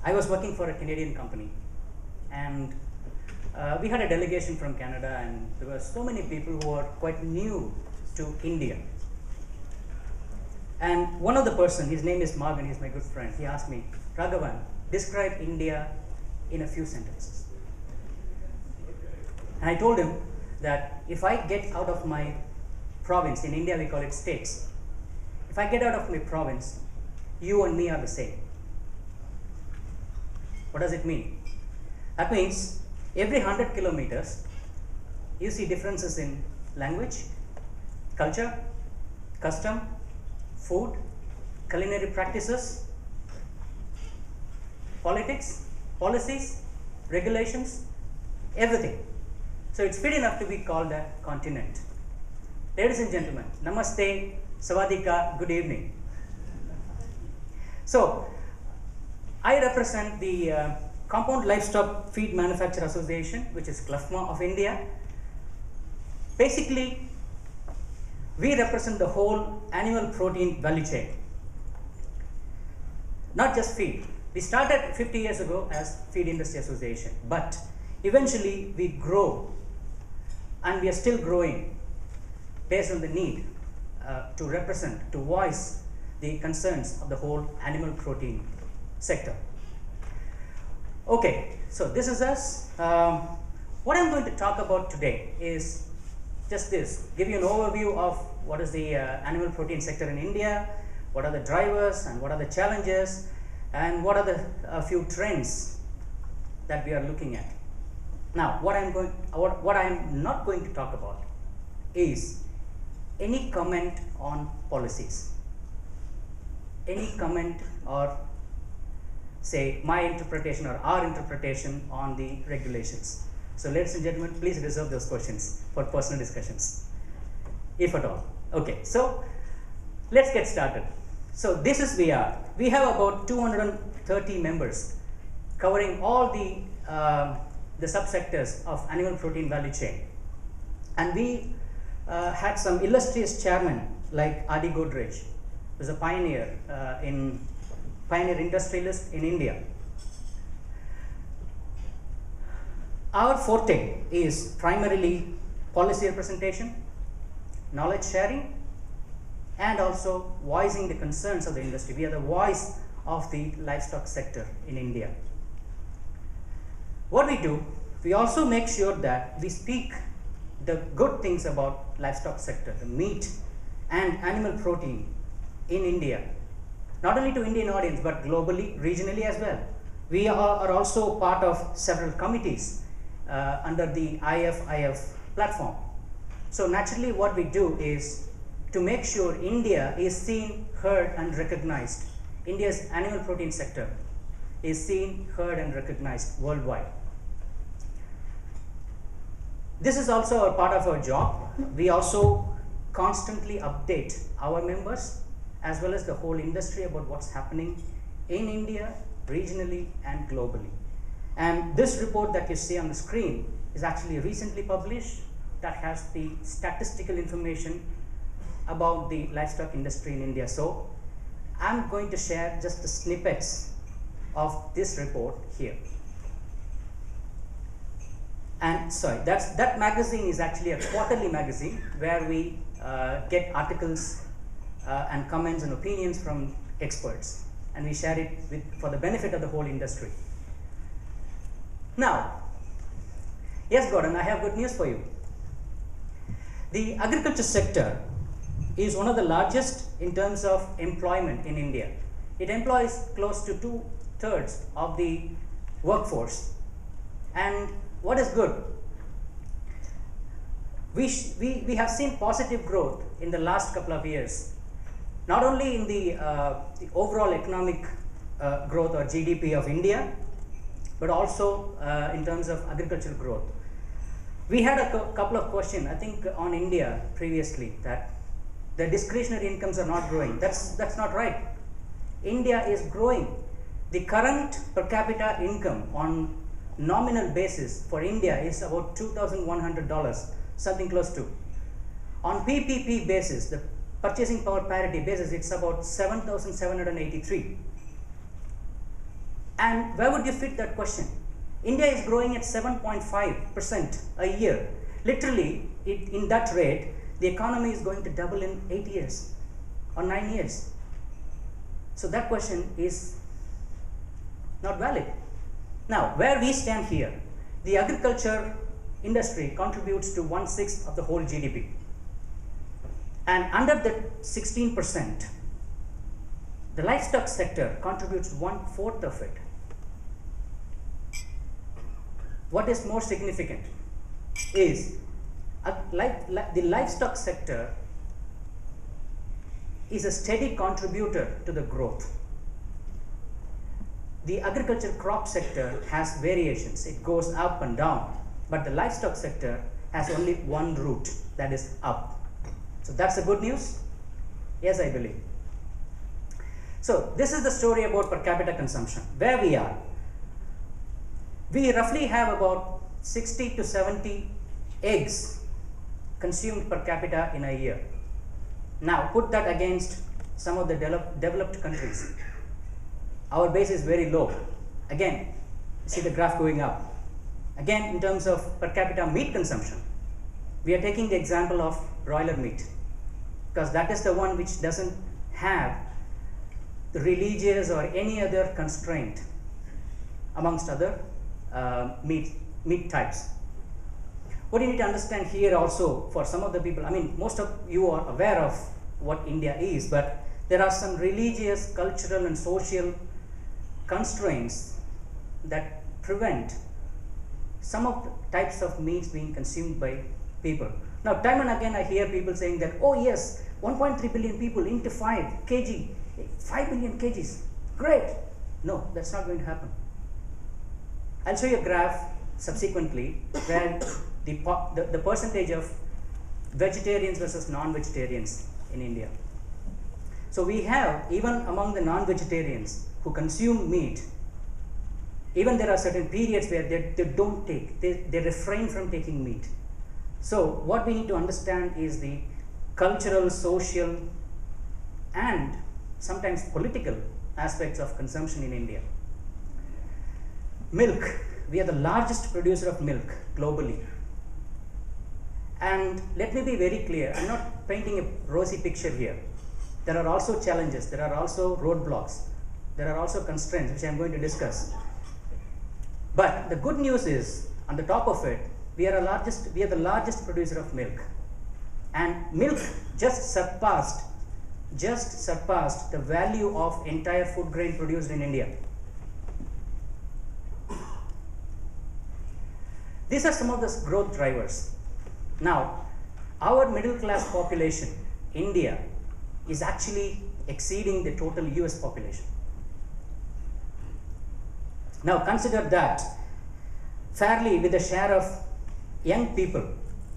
I was working for a Canadian company, and we had a delegation from Canada, and there were so many people who are quite new to India. And one of the person, his name is Morgan, he's my good friend, he asked me, Raghavan, describe India in a few sentences. And I told him that if I get out of my province, in India we call it states, if I get out of my province, you and me are the same. What does it mean? That means every 100 kilometers, you see differences in language, culture, custom, food, culinary practices, politics, policies, regulations, everything. So it's fit enough to be called a continent. Ladies and gentlemen, namaste, sawadika, good evening. So I represent the Compound Livestock Feed Manufacturer Association, which is CLFMA of India. Basically, we represent the whole animal protein value chain, not just feed. We started 50 years ago as Feed Industry Association, but eventually we grow, and we are still growing based on the need to represent, to voice the concerns of the whole animal protein sector. Okay, so this is us. What I'm going to talk about today is just this, give you an overview of what is the animal protein sector in India, what are the drivers and what are the challenges, and what are the few trends that we are looking at. Now, what I'm not going to talk about is any comment on policies, any comment or say my interpretation or our interpretation on the regulations. So ladies and gentlemen, please reserve those questions for personal discussions, if at all. Okay, so let's get started. So this is we have about 230 members covering all the subsectors of animal protein value chain, and we had some illustrious chairmen like Adi Godrej, who is a pioneer industrialist in India. Our forte is primarily policy representation, knowledge sharing, and also voicing the concerns of the industry. We are the voice of the livestock sector in India. What we do, we also make sure that we speak the good things about livestock sector, the meat and animal protein in India, not only to Indian audience but globally, regionally as well. We are also part of several committees under the IFIF platform. So naturally what we do is to make sure India is seen, heard and recognized. India's animal protein sector is seen, heard and recognized worldwide. This is also a part of our job. We also constantly update our members as well as the whole industry about what's happening in India, regionally and globally. And this report that you see on the screen is actually recently published, that has the statistical information about the livestock industry in India. So I'm going to share just the snippets of this report here. And sorry, that magazine is actually a quarterly magazine where we get articles and comments and opinions from experts, and we share it for the benefit of the whole industry. Now, yes Gordon, I have good news for you. The agriculture sector is one of the largest in terms of employment in India. It employs close to 2/3 of the workforce. And what is good? We have seen positive growth in the last couple of years, not only in the overall economic growth or GDP of India, but also in terms of agricultural growth. We had a couple of questions, I think, on India previously, that the discretionary incomes are not growing. That's not right. India is growing. The current per capita income on nominal basis for India is about $2,100, something close to. On PPP basis, the purchasing power parity basis, it's about 7,783. And where would you fit that question? India is growing at 7.5% a year. Literally, in that rate, the economy is going to double in 8 years or 9 years. So that question is not valid. Now, where we stand here, the agriculture industry contributes to 1/6 of the whole GDP. And under the 16%, the livestock sector contributes 1/4 of it. What is more significant is the livestock sector is a steady contributor to the growth. The agriculture crop sector has variations. It goes up and down, but the livestock sector has only one route, that is up. So that's the good news? Yes, I believe. So this is the story about per capita consumption. Where we are, we roughly have about 60 to 70 eggs consumed per capita in a year. Now put that against some of the developed countries. Our base is very low. Again, see the graph going up. Again, in terms of per capita meat consumption, we are taking the example of broiler meat because that is the one which doesn't have the religious or any other constraint amongst other meat types. What you need to understand here also, for some of the people, I mean, most of you are aware of what India is, but there are some religious, cultural and social constraints that prevent some of the types of meats being consumed by people. Now, time and again I hear people saying that, oh yes, 1.3 billion people into 5 billion kgs, great. No, that's not going to happen. I'll show you a graph subsequently where the percentage of vegetarians versus non-vegetarians in India. So we have, even among the non-vegetarians who consume meat, even there are certain periods where they refrain from taking meat. So what we need to understand is the cultural, social and sometimes political aspects of consumption in India. Milk, we are the largest producer of milk globally. And let me be very clear, I'm not painting a rosy picture here. There are also challenges, there are also roadblocks, there are also constraints which I'm going to discuss. But the good news is, on the top of it, we are the largest producer of milk. And milk just surpassed the value of entire food grain produced in India. These are some of the growth drivers. Now, our middle class population, India, is actually exceeding the total US population. Now consider that fairly with the share of young people.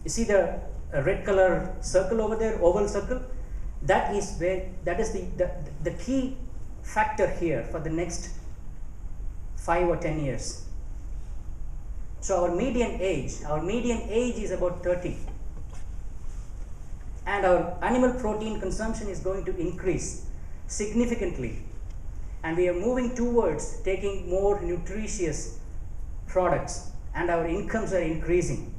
You see the red color circle over there, oval circle? That is the key factor here for the next 5 or 10 years. So our median age is about 30. And our animal protein consumption is going to increase significantly. And we are moving towards taking more nutritious products, and our incomes are increasing.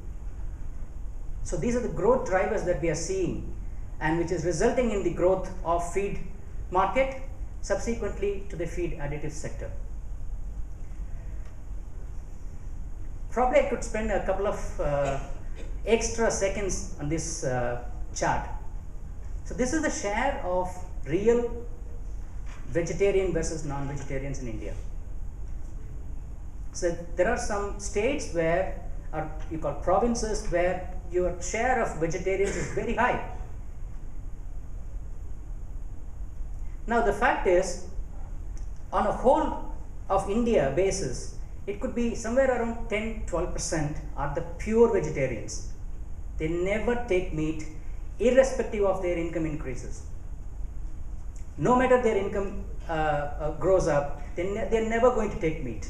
So these are the growth drivers that we are seeing, and which is resulting in the growth of feed market, subsequently to the feed additive sector. Probably I could spend a couple of extra seconds on this chart. So this is the share of real vegetarian versus non-vegetarians in India. So there are some states where, or you call provinces, where your share of vegetarians is very high. Now the fact is, on a whole of India basis, it could be somewhere around 10-12% are the pure vegetarians. They never take meat, irrespective of their income increases. No matter their income grows up, they're never going to take meat.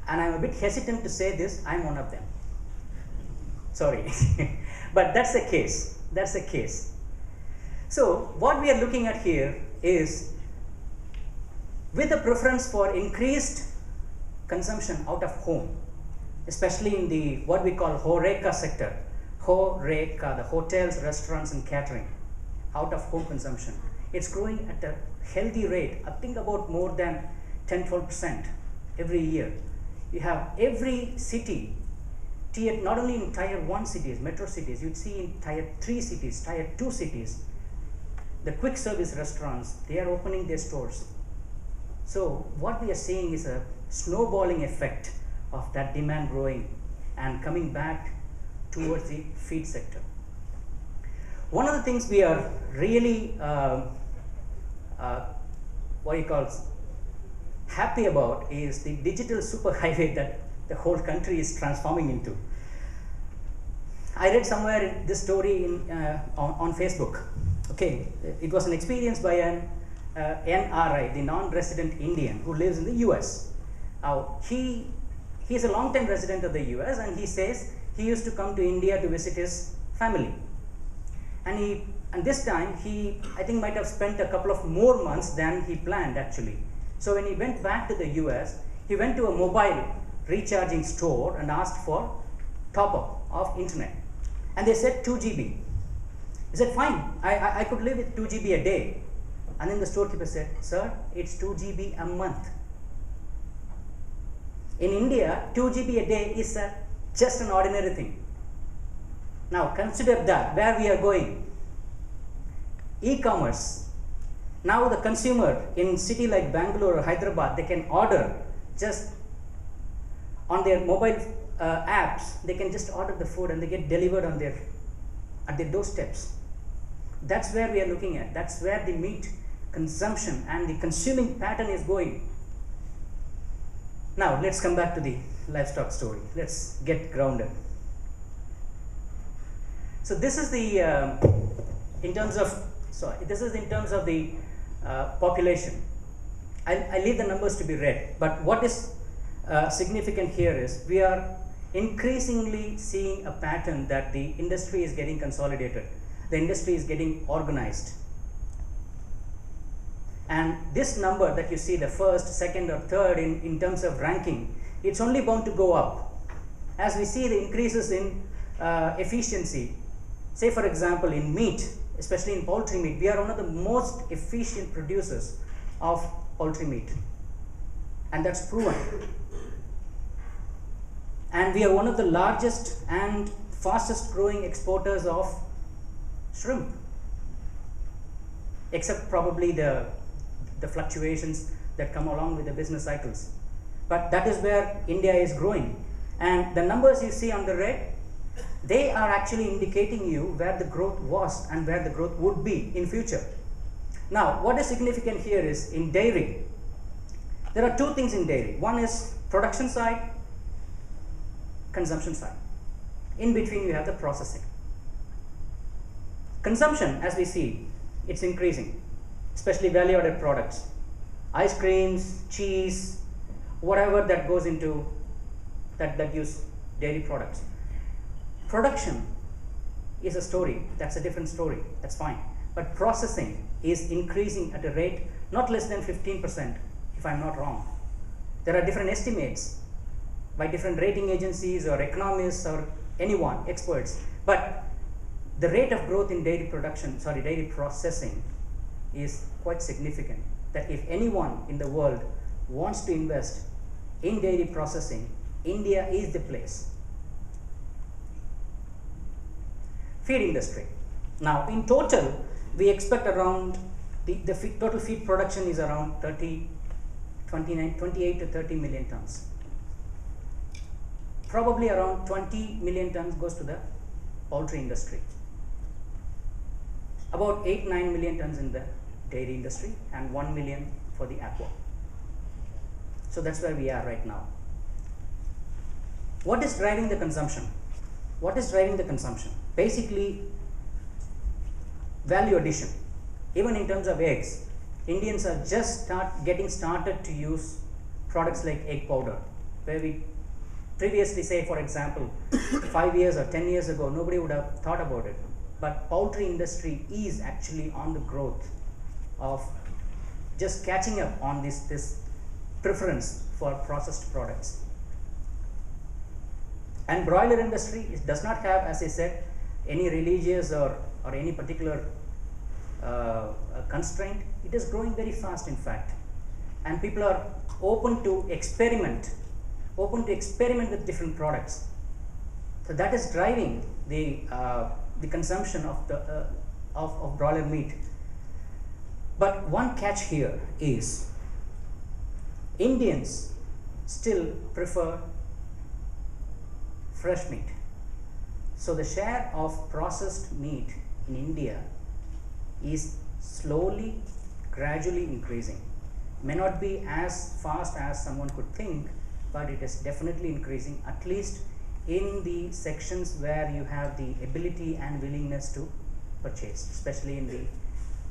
And I'm a bit hesitant to say this, I'm one of them. Sorry, but that's the case. That's the case. So what we are looking at here is with a preference for increased consumption out of home, especially in the what we call HoReCa sector. HoReCa, the hotels, restaurants and catering, out of home consumption. It's growing at a healthy rate, I think about more than 10-12% every year. You have every city, not only in tier 1 cities, metro cities, you'd see in tier 3 cities, tier 2 cities, the quick service restaurants, they are opening their stores. So what we are seeing is a snowballing effect of that demand growing and coming back towards the feed sector. One of the things we are really happy about is the digital superhighway that the whole country is transforming into. I read somewhere this story on Facebook. Okay, it was an experience by an NRI, the non-resident Indian who lives in the US. He's a long-time resident of the US, and he says he used to come to India to visit his family. And this time he, I think, might have spent a couple of more months than he planned actually. So when he went back to the US, he went to a mobile recharging store and asked for top-up of internet. And they said 2 GB. He said, fine, I could live with 2 GB a day. And then the storekeeper said, sir, it's 2 GB a month. In India, 2 GB a day is just an ordinary thing. Now consider that, where we are going. E-commerce. Now the consumer in city like Bangalore or Hyderabad, they can order just on their mobile apps, they can just order the food and they get delivered on at their doorsteps. That's where we are looking at. That's where the meat consumption and the consuming pattern is going. Now let's come back to the livestock story. Let's get grounded. So this is the in terms of the population. I leave the numbers to be read, but what is significant here is we are increasingly seeing a pattern that the industry is getting consolidated. The industry is getting organized. And this number that you see, the first, second or third in terms of ranking, it's only bound to go up. As we see the increases in efficiency, say for example in meat, especially in poultry meat, we are one of the most efficient producers of poultry meat. And that's proven. And we are one of the largest and fastest growing exporters of shrimp, except probably the fluctuations that come along with the business cycles. But that is where India is growing. And the numbers you see on the red, they are actually indicating you where the growth was and where the growth would be in future. Now, what is significant here is in dairy, there are two things in dairy. One is production side, consumption side. In between you have the processing. Consumption, as we see, it's increasing, especially value-added products, ice creams, cheese, whatever that goes into that use dairy products. Production is a story, that's a different story, that's fine. But processing is increasing at a rate not less than 15%, if I'm not wrong. There are different estimates by different rating agencies or economists or anyone, experts, but the rate of growth in dairy processing is quite significant. That if anyone in the world wants to invest in dairy processing, India is the place. Feed industry. Now in total, we expect around the total feed production is around 28 to 30 million tons. Probably around 20 million tons goes to the poultry industry. About 8-9 million tons in the dairy industry and 1 million for the aqua. So that's where we are right now. What is driving the consumption? What is driving the consumption? Basically, value addition. Even in terms of eggs, Indians are just getting started to use products like egg powder, where we previously, say for example, 5 years or 10 years ago, nobody would have thought about it. But poultry industry is actually on the growth of just catching up on this preference for processed products. And broiler industry, it does not have, as I said, any religious or any particular constraint. It is growing very fast, in fact, and people are open to experiment with different products. So that is driving the consumption of the of broiler meat. But one catch here is Indians still prefer fresh meat. So the share of processed meat in India is slowly, gradually increasing. May not be as fast as someone could think, but it is definitely increasing, at least in the sections where you have the ability and willingness to purchase, especially in the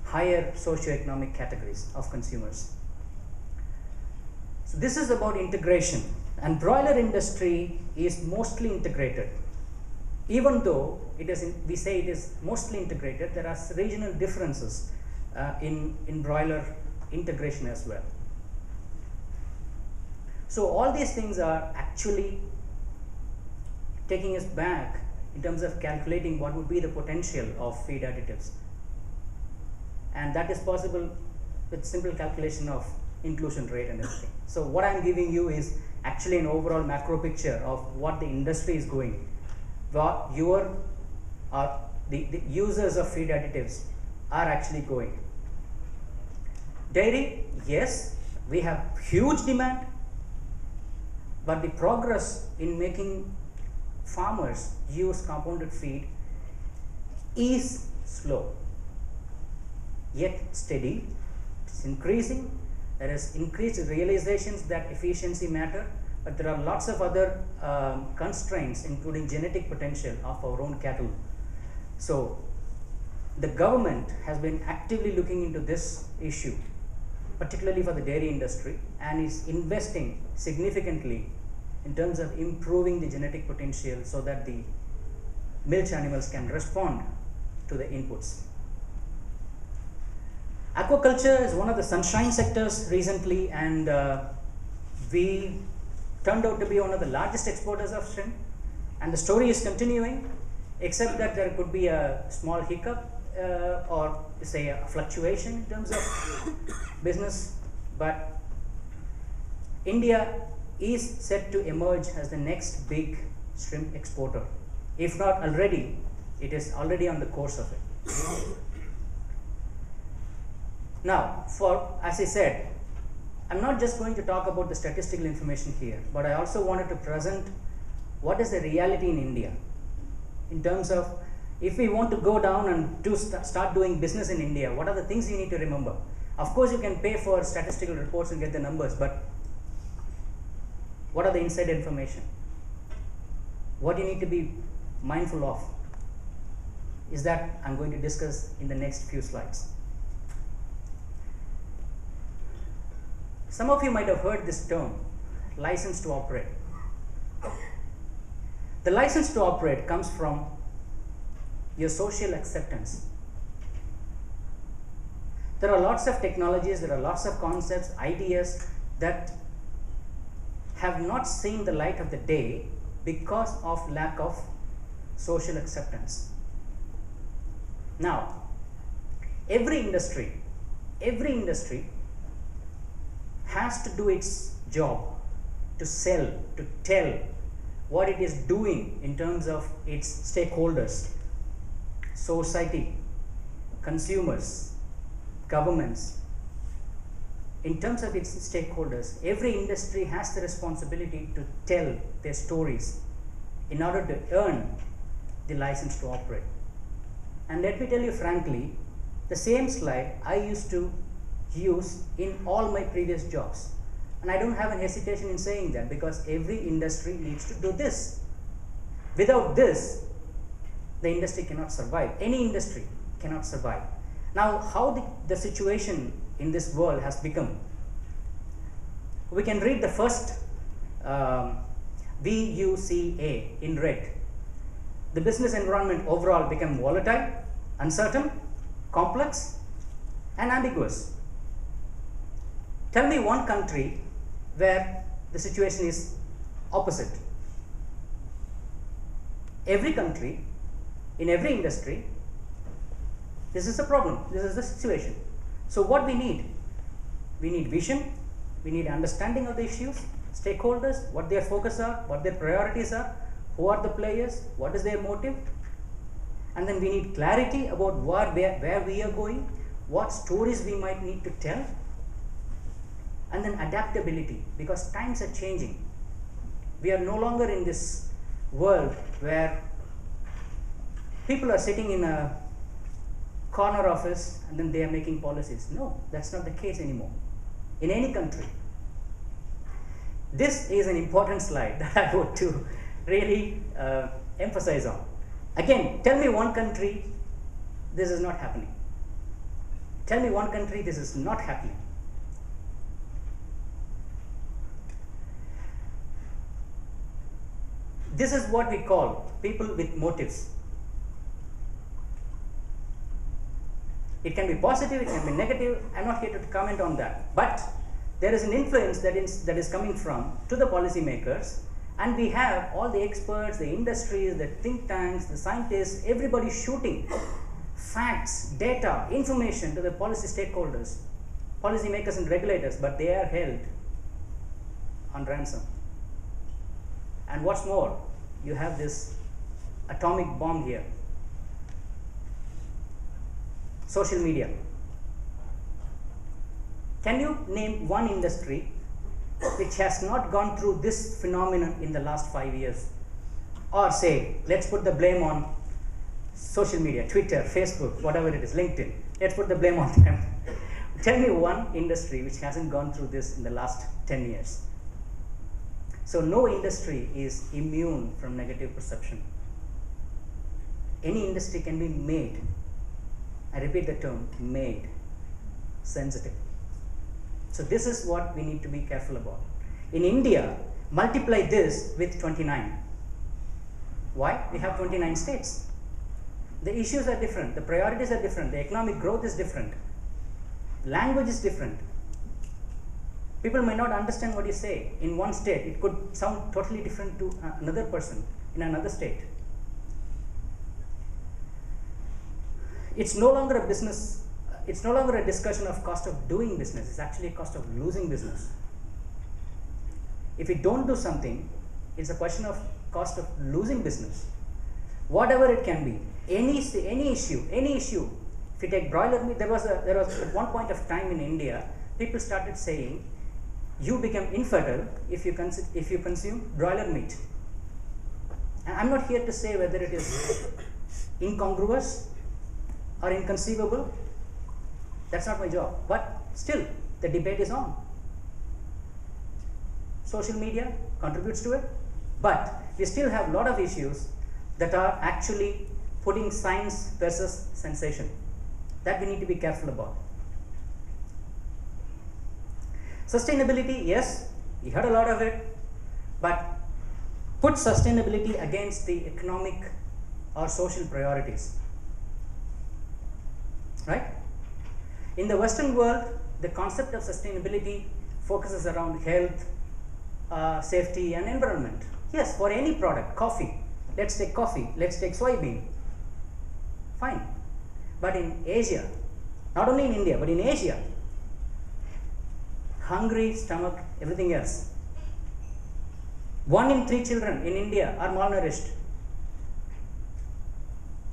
higher socioeconomic categories of consumers. So this is about integration, and broiler industry is mostly integrated. Even though we say it is mostly integrated, there are regional differences in broiler integration as well. So all these things are actually taking us back in terms of calculating what would be the potential of feed additives, and that is possible with simple calculation of inclusion rate and everything. So what I am giving you is actually an overall macro picture of what the industry is going, what the users of feed additives are actually going. Dairy, yes, we have huge demand, but the progress in making farmers use compounded feed is slow, yet steady. It's increasing. There is increased realizations that efficiency matter, but there are lots of other constraints, including genetic potential of our own cattle. So the government has been actively looking into this issue, particularly for the dairy industry, and is investing significantly in terms of improving the genetic potential so that the milch animals can respond to the inputs. Aquaculture is one of the sunshine sectors recently, and we turned out to be one of the largest exporters of shrimp, and the story is continuing, except that there could be a small hiccup or say a fluctuation in terms of business, but India is set to emerge as the next big shrimp exporter. If not already, it is already on the course of it. Now, as I said, I'm not just going to talk about the statistical information here, but I also wanted to present what is the reality in India in terms of if we want to go down and start doing business in India, what are the things you need to remember? Of course, you can pay for statistical reports and get the numbers, but what are the inside information? What you need to be mindful of is that I'm going to discuss in the next few slides. Some of you might have heard this term, license to operate. The license to operate comes from your social acceptance. There are lots of technologies, there are lots of concepts, ideas that have not seen the light of the day because of lack of social acceptance. Now, every industry has to do its job to sell, to tell what it is doing in terms of its stakeholders, society, consumers, governments. In terms of its stakeholders, every industry has the responsibility to tell their stories in order to earn the license to operate. And let me tell you frankly, the same slide I used to use in all my previous jobs, and I don't have an hesitation in saying that, because every industry needs to do this. Without this, the industry cannot survive. Any industry cannot survive. Now, how the situation in this world has become, we can read the first VUCA in red. The business environment overall became volatile, uncertain, complex, and ambiguous. Tell me one country where the situation is opposite. Every country, in every industry, this is the problem, this is the situation. So what we need vision, we need understanding of the issues, stakeholders, what their focus are, what their priorities are, who are the players, what is their motive, and then we need clarity about where we are going, what stories we might need to tell, and then adaptability, because times are changing. We are no longer in this world where people are sitting in a corner office and then they are making policies. No, that's not the case anymore in any country. This is an important slide that I want to really emphasize on. Again, tell me one country this is not happening. Tell me one country this is not happening. This is what we call people with motives. It can be positive, it can be negative. I'm not here to comment on that. But there is an influence that is coming from to the policymakers, and we have all the experts, the industries, the think tanks, the scientists, everybody shooting facts, data, information to the policy stakeholders, policymakers and regulators, but they are held on ransom. And what's more, you have this atomic bomb here. Social media. Can you name one industry which has not gone through this phenomenon in the last 5 years? Or say, let's put the blame on social media, Twitter, Facebook, whatever it is, LinkedIn. Let's put the blame on them. Tell me one industry which hasn't gone through this in the last 10 years. So no industry is immune from negative perception. Any industry can be made, I repeat the term, made sensitive. So this is what we need to be careful about. In India, multiply this with 29. Why? We have 29 states. The issues are different, the priorities are different, the economic growth is different, language is different. People may not understand what you say in one state. It could sound totally different to another person in another state. It's no longer a business, it's no longer a discussion of cost of doing business, it's actually a cost of losing business. If we don't do something, it's a question of cost of losing business. Whatever it can be, any issue. If you take broiler meat, there was at one point of time in India, people started saying, you become infertile if you consume broiler meat. And I'm not here to say whether it is incongruous or inconceivable. That's not my job. But still, the debate is on. Social media contributes to it, but we still have a lot of issues that are actually putting science versus sensation. That we need to be careful about. Sustainability, yes, we heard a lot of it, but put sustainability against the economic or social priorities, right? In the Western world, the concept of sustainability focuses around health, safety and environment. Yes, for any product, coffee, let's take coffee, let's take soybean, fine. But in Asia, not only in India, but in Asia, hungry stomach, everything else. 1 in 3 children in India are malnourished.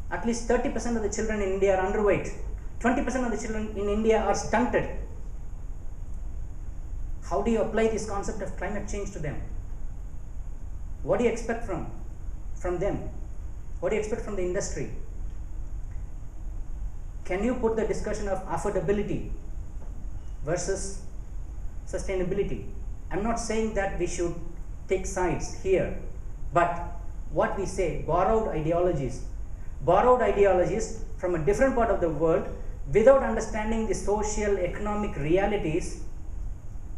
At least 30% of the children in India are underweight. 20% of the children in India are stunted. How do you apply this concept of climate change to them? What do you expect from them? What do you expect from the industry? Can you put the discussion of affordability versus sustainability? I'm not saying that we should take sides here, but what we say, borrowed ideologies from a different part of the world without understanding the social, economic realities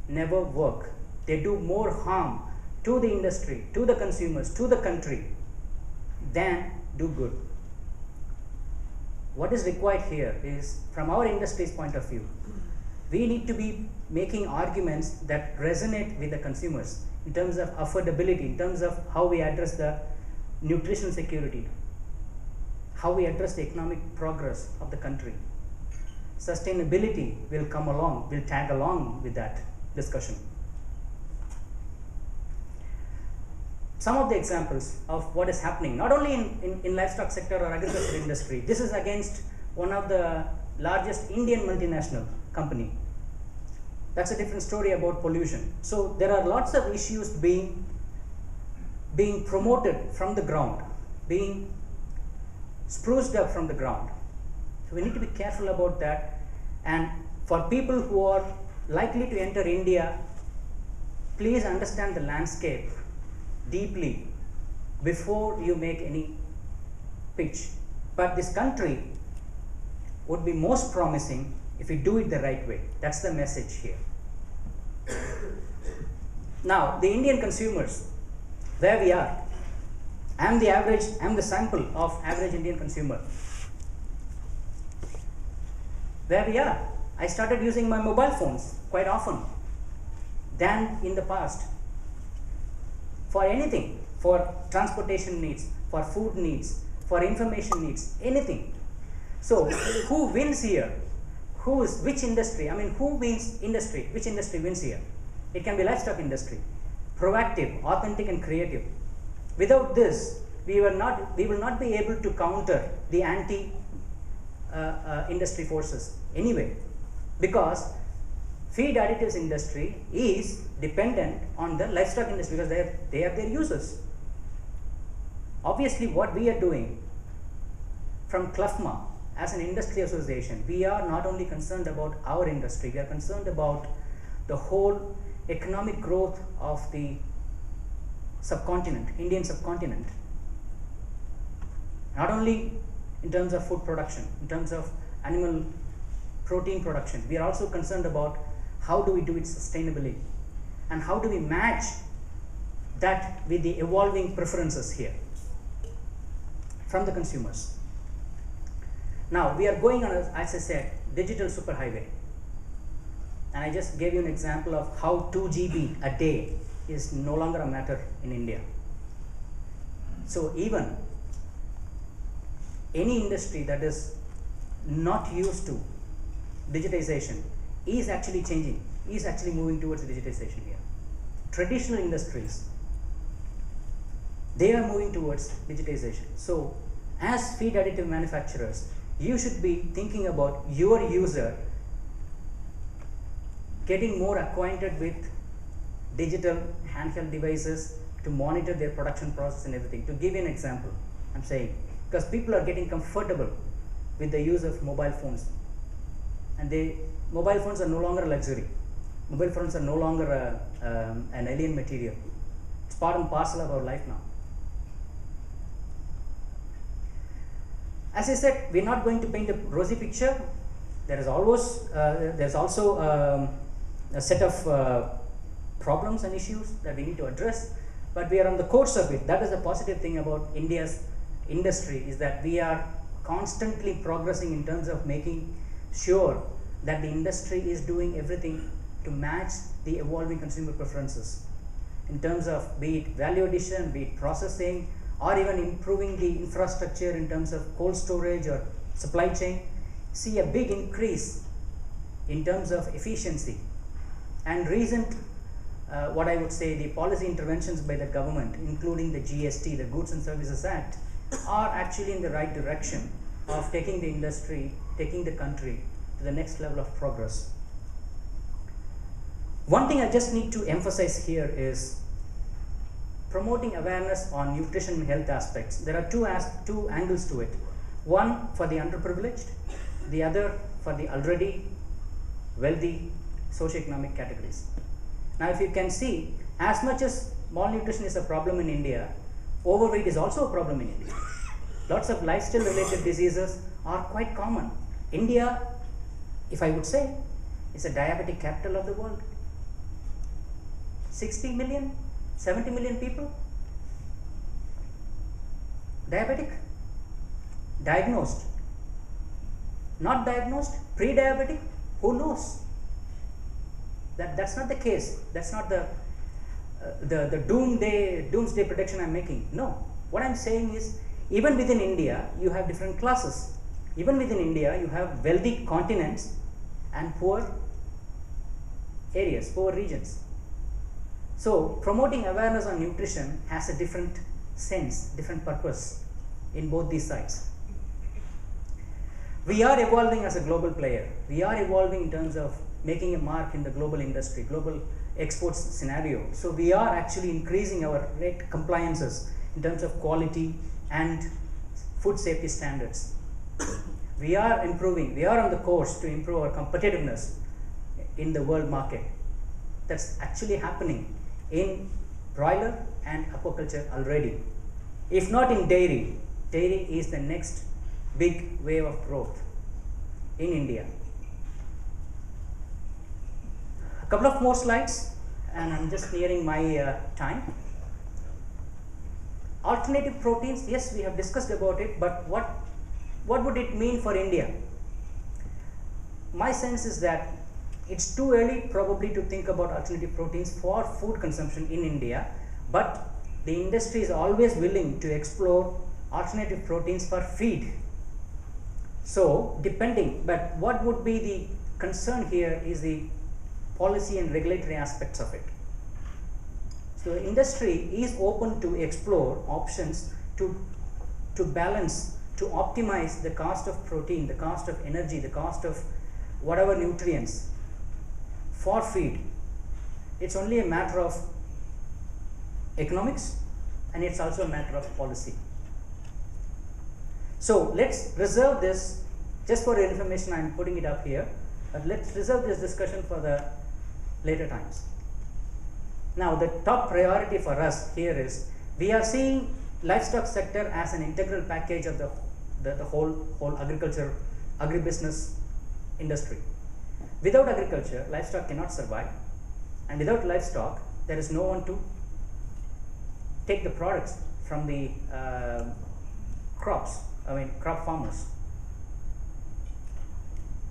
never work. They do more harm to the industry, to the consumers, to the country than do good. What is required here is, from our industry's point of view, we need to be making arguments that resonate with the consumers in terms of affordability, in terms of how we address the nutritional security, how we address the economic progress of the country. Sustainability will come along, will tag along with that discussion. Some of the examples of what is happening, not only in livestock sector or agriculture industry, this is against one of the largest Indian multinational company. That's a different story about pollution. So there are lots of issues being promoted from the ground, being spruced up from the ground. So we need to be careful about that. And for people who are likely to enter India, please understand the landscape deeply before you make any pitch. But this country would be most promising if we do it the right way. That's the message here. Now, the Indian consumers, where we are. I'm the sample of average Indian consumer. Where we are. I started using my mobile phones quite often than in the past. For anything, for transportation needs, for food needs, for information needs, anything. So, who wins here? Which industry? I mean, who wins industry? Which industry wins here? It can be livestock industry. Proactive, authentic and creative. Without this, we will not be able to counter the anti-industry forces anyway, because feed additives industry is dependent on the livestock industry because they are their users. Obviously, what we are doing from CLFMA as an industry association, we are not only concerned about our industry, we are concerned about the whole economic growth of the subcontinent, Indian subcontinent. Not only in terms of food production, in terms of animal protein production, we are also concerned about how do we do it sustainably and how do we match that with the evolving preferences here from the consumers. Now, we are going on, as I said, digital superhighway. And I just gave you an example of how 2 GB a day is no longer a matter in India. So, even any industry that is not used to digitization is actually changing, is actually moving towards digitization here. Traditional industries, they are moving towards digitization. So, as feed additive manufacturers, you should be thinking about your user getting more acquainted with digital handheld devices to monitor their production process and everything. To give you an example, I'm saying, because people are getting comfortable with the use of mobile phones, and mobile phones are no longer a luxury. Mobile phones are no longer an alien material. It's part and parcel of our life now. As I said, we're not going to paint a rosy picture. There is there's also a set of problems and issues that we need to address, but we are on the course of it. That is the positive thing about India's industry, is that we are constantly progressing in terms of making sure that the industry is doing everything to match the evolving consumer preferences in terms of be it value addition, be it processing, or even improving the infrastructure in terms of cold storage or supply chain. See a big increase in terms of efficiency, and recent what I would say the policy interventions by the government, including the GST, the Goods and Services Act, are actually in the right direction of taking the industry, taking the country to the next level of progress. One thing I just need to emphasize here is promoting awareness on nutrition and health aspects. There are two angles to it. One for the underprivileged, the other for the already wealthy socioeconomic categories. Now, if you can see, as much as malnutrition is a problem in India, overweight is also a problem in India. Lots of lifestyle related diseases are quite common. India, if I would say, is a diabetic capital of the world. 60 million, 70 million people diabetic, diagnosed, not diagnosed, pre-diabetic, who knows? That's not the case. That's not the doomsday prediction I'm making. No. What I'm saying is, even within India, you have different classes. Even within India, you have wealthy continents and poor areas, poor regions. So, promoting awareness on nutrition has a different sense, different purpose in both these sides. We are evolving as a global player. We are evolving in terms of making a mark in the global industry, global exports scenario. So, we are actually increasing our rate compliances in terms of quality and food safety standards. We are improving, we are on the course to improve our competitiveness in the world market. That's actually happening in broiler and aquaculture already. If not in dairy, dairy is the next big wave of growth in India. A couple of more slides, and I'm just nearing my time. Alternative proteins, yes, we have discussed about it, but what would it mean for India? My sense is that it's too early probably to think about alternative proteins for food consumption in India, but the industry is always willing to explore alternative proteins for feed. So, but what would be the concern here is the policy and regulatory aspects of it. So, the industry is open to explore options to balance, to optimize the cost of protein, the cost of energy, the cost of whatever nutrients for feed. It's only a matter of economics, and it's also a matter of policy. So, let's reserve this, just for your information I am putting it up here, but let's reserve this discussion for the later times. Now, the top priority for us here is, we are seeing livestock sector as an integral package of the whole agriculture, agribusiness industry. Without agriculture, livestock cannot survive, and without livestock, there is no one to take the products from the crop farmers.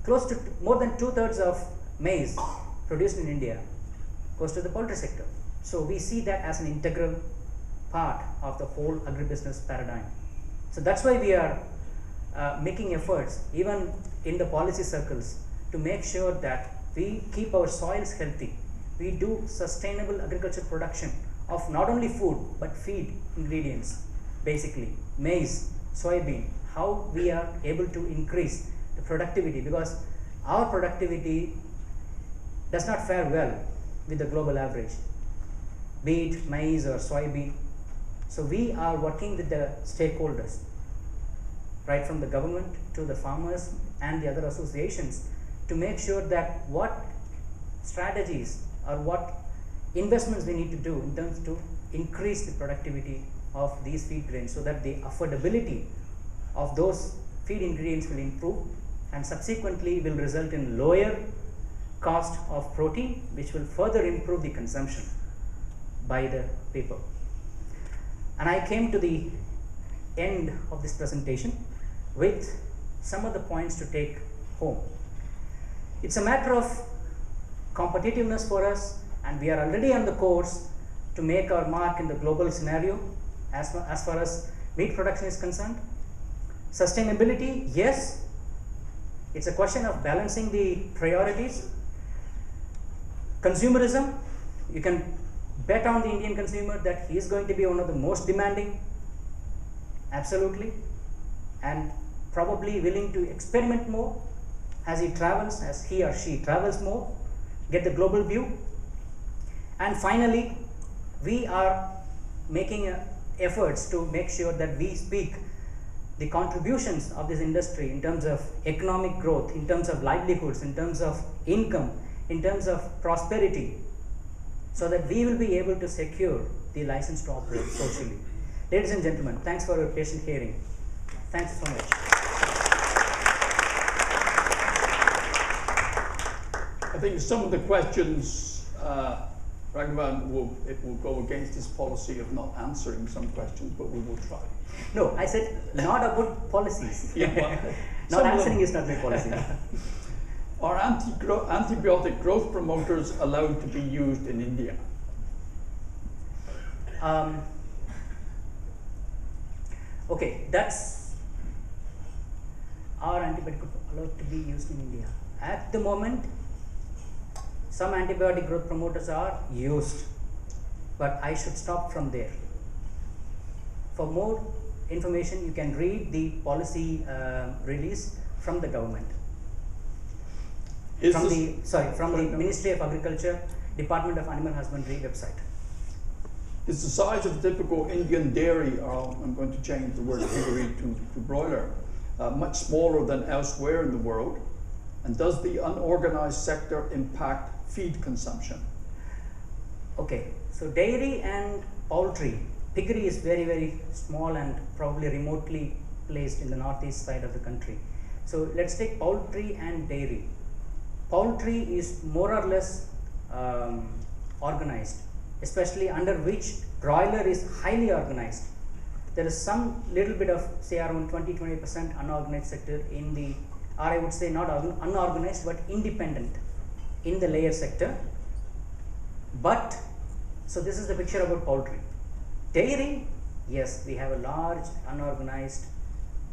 Close to more than 2/3 of maize produced in India goes to the poultry sector. So, we see that as an integral part of the whole agribusiness paradigm. So, that's why we are making efforts even in the policy circles to make sure that we keep our soils healthy. We do sustainable agriculture production of not only food but feed ingredients, basically maize, soybean, how we are able to increase the productivity, because our productivity does not fare well with the global average, be it maize or soybean. So, we are working with the stakeholders, right from the government to the farmers and the other associations, to make sure that what strategies or what investments we need to do in terms to increase the productivity of these feed grains, so that the affordability of those feed ingredients will improve and subsequently will result in lower cost of protein, which will further improve the consumption by the people. And I came to the end of this presentation with some of the points to take home. It's a matter of competitiveness for us, and we are already on the course to make our mark in the global scenario as far as meat production is concerned. Sustainability, yes, it's a question of balancing the priorities. Consumerism, you can bet on the Indian consumer that he is going to be one of the most demanding, absolutely, and probably willing to experiment more as he or she travels more, get the global view. And finally, we are making efforts to make sure that we speak the contributions of this industry in terms of economic growth, in terms of livelihoods, in terms of income, in terms of prosperity, so that we will be able to secure the license to operate socially. Ladies and gentlemen, thanks for your patient hearing. Thanks so much. I think some of the questions, Raghavan, it will go against his policy of not answering some questions, but we will try. No, I said not about policies. Yeah, well, not answering is not my policy. Are antibiotic growth promoters allowed to be used in India? Okay, are antibiotic allowed to be used in India? At the moment, some antibiotic growth promoters are used, but I should stop from there. For more information, you can read the policy release from the government. From the Ministry of Agriculture, Department of Animal Husbandry website. Is the size of the typical Indian dairy, or I'm going to change the word piggery to broiler, much smaller than elsewhere in the world? And does the unorganized sector impact feed consumption? Okay, so dairy and poultry, piggery is very, very small and probably remotely placed in the northeast side of the country. So let's take poultry and dairy. Poultry is more or less organized, especially under which broiler is highly organized. There is some little bit of, say, around 20-20% unorganized sector in the, or I would say not unorganized but independent in the layer sector. But so this is the picture about poultry. Dairy, yes, we have a large unorganized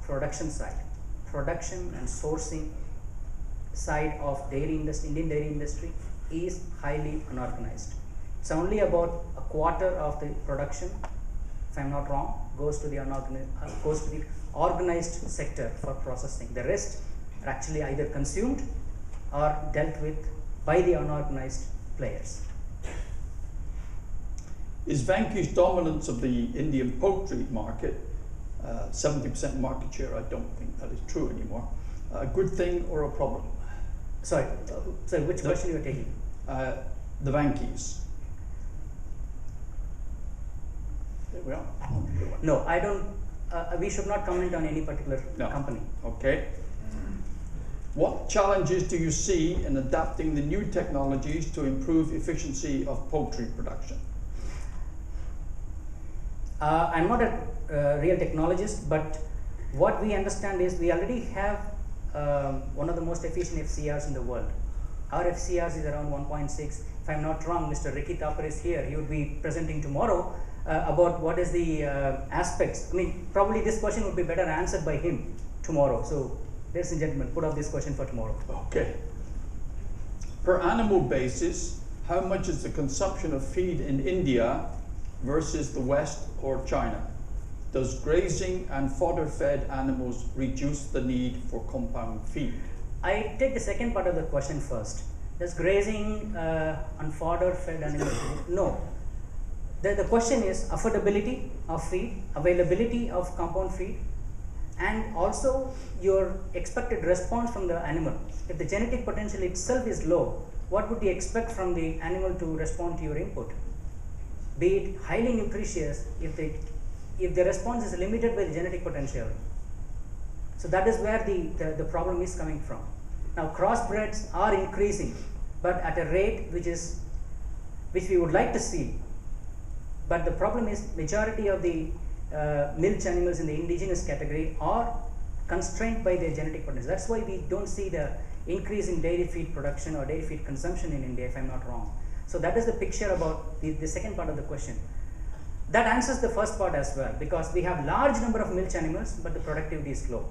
production side, production and sourcing side of dairy industry. Indian dairy industry is highly unorganized. It's only about a quarter of the production, if I'm not wrong, goes to the organized sector for processing. The rest are actually either consumed or dealt with by the unorganized players. Is Vanquish dominance of the Indian poultry market, 70% market share, I don't think that is true anymore, a good thing or a problem? Sorry, which question you are taking? The Vanquish. There we are. No, I don't, we should not comment on any particular company. Okay. What challenges do you see in adapting the new technologies to improve efficiency of poultry production? I'm not a real technologist, but what we understand is we already have one of the most efficient FCRs in the world. Our FCRs is around 1.6. If I'm not wrong, Mr. Ricky Thapar is here. He would be presenting tomorrow about what is the aspects. I mean, probably this question would be better answered by him tomorrow. So, ladies and gentlemen, put up this question for tomorrow. Okay. Per animal basis, how much is the consumption of feed in India versus the West or China? Does grazing and fodder-fed animals reduce the need for compound feed? I take the second part of the question first. Does grazing and fodder-fed animals? No. The question is affordability of feed, availability of compound feed, and also your expected response from the animal. If the genetic potential itself is low, what would you expect from the animal to respond to your input? Be it highly nutritious if the response is limited by the genetic potential. So that is where the problem is coming from. Now crossbreds are increasing, but at a rate which we would like to see. But the problem is majority of the milch animals in the indigenous category are constrained by their genetic potential. That's why we don't see the increase in dairy feed production or dairy feed consumption in India, if I'm not wrong. So that is the picture about the second part of the question. That answers the first part as well, because we have large number of milch animals, but the productivity is low.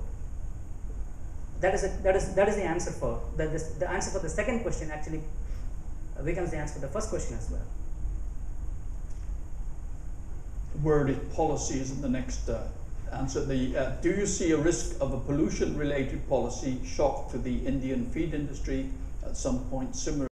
That is the answer for the answer for the second question. Actually, becomes the answer for the first question as well. Word is policy is in the next answer. Do you see a risk of a pollution-related policy shock to the Indian feed industry at some point, similar